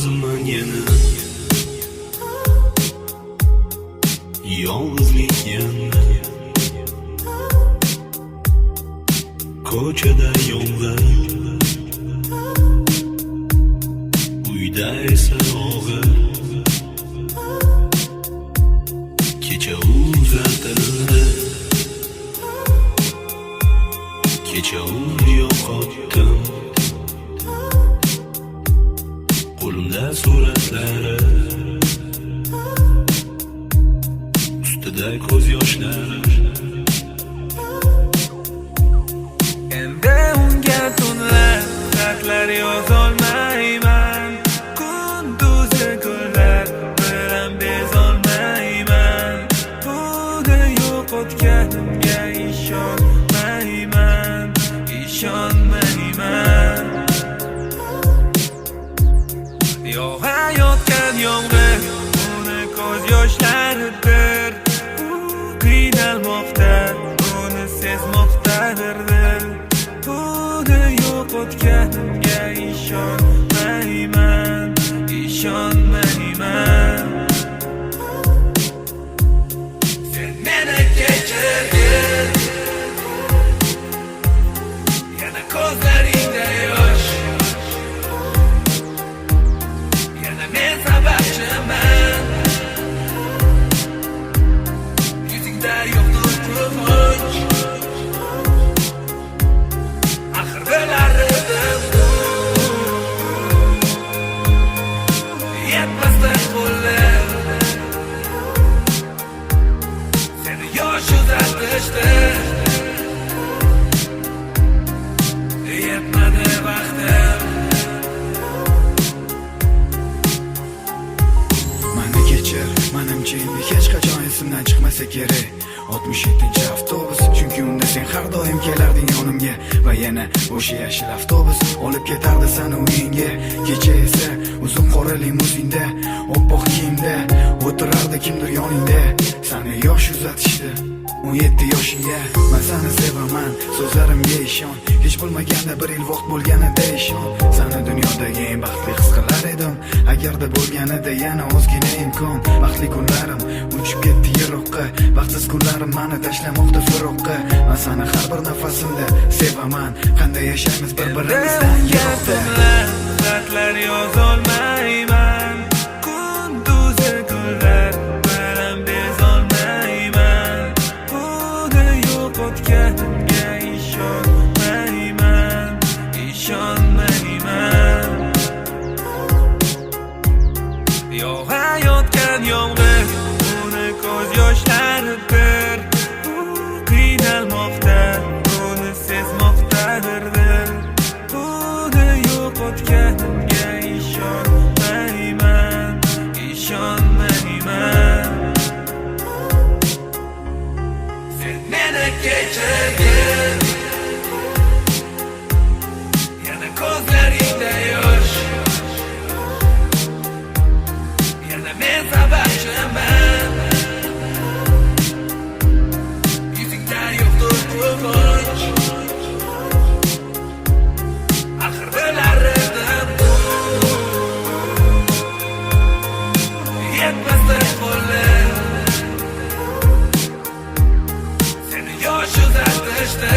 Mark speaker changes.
Speaker 1: yolg'izman yana, yolg'izlik yana. Ko'chada yomg'ir, uyda esa og'ir. Kecha uzatildi, kecha yo'qotdim. Qo'limda suratlari, ustida ko'z yoshlari.
Speaker 2: Endi unga tunlar, xatlar yozolmayman. Kunduzi kunlar bilan bezolmayman. Buni yo'qotganimga ishonmayman, ishonmayman. Yog'ayotgan yomg'ir, uni ko'z yoshlaridir. U qiynalmoqda, uni sezmoqdadir dil. Buni yo'qotganimga ishonmayman, ishonmayman. Sen meni kechirgin, yana ko'zlaringda yosh, yana men sababchiman. Yuzingda yo'qdir quvonch, axir bilardim yetmasdi qo'llar. Seni yosh uzatishdi, yetmadi vaqtim.
Speaker 3: Mani kechir, menimcha endi hech qachon esimdan chiqmasa kerak 67-avtobus, chunki unda sen har doim kelarding yonimga. Va yana o'sha yashil avtobus olib ketardi seni uyingga. Kecha esa uzun qora limuzinda, oppoq kiyimda o'tirardi kimdir yoningda. Seni yosh uzatishdi 17 yoshingga. Men seni sevaman, so'zlarimga ishon. Hech bo'lmaganda bir yil vaqt bo'lganida ishon. Seni dunyodagi eng baxtli his qilar edim, agarda bo'lganida yana ozgina imkon. Baxtli kunlarim uchib ketdi yiroqqa, baxtsiz kunlarim meni tashlamoqda so'roqqa. Men seni har bir nafasimda sevaman, qanday yashaymiz bir-birimizdan yiroqda.
Speaker 2: Xatlar yozolmayman, kunduzi kunlar bilan bezolmayman. Buni yo'qotganimga ishonmayman, ishonmayman. Yog'ayotgan yomg'ir, uni ko'z yoshlaridir. U qiynalmoqda, uni sezmoqdadir dil. Buni yo'qotganimga ishonmayman, ishonmayman. Sen meni kechirgin, yana ko'zlaringda yosh, yana men sababchiman. Yuzingda yo'qdir quvonch, axir bilardim yetmasdi qo'llar. Seni yosh uzatishdi,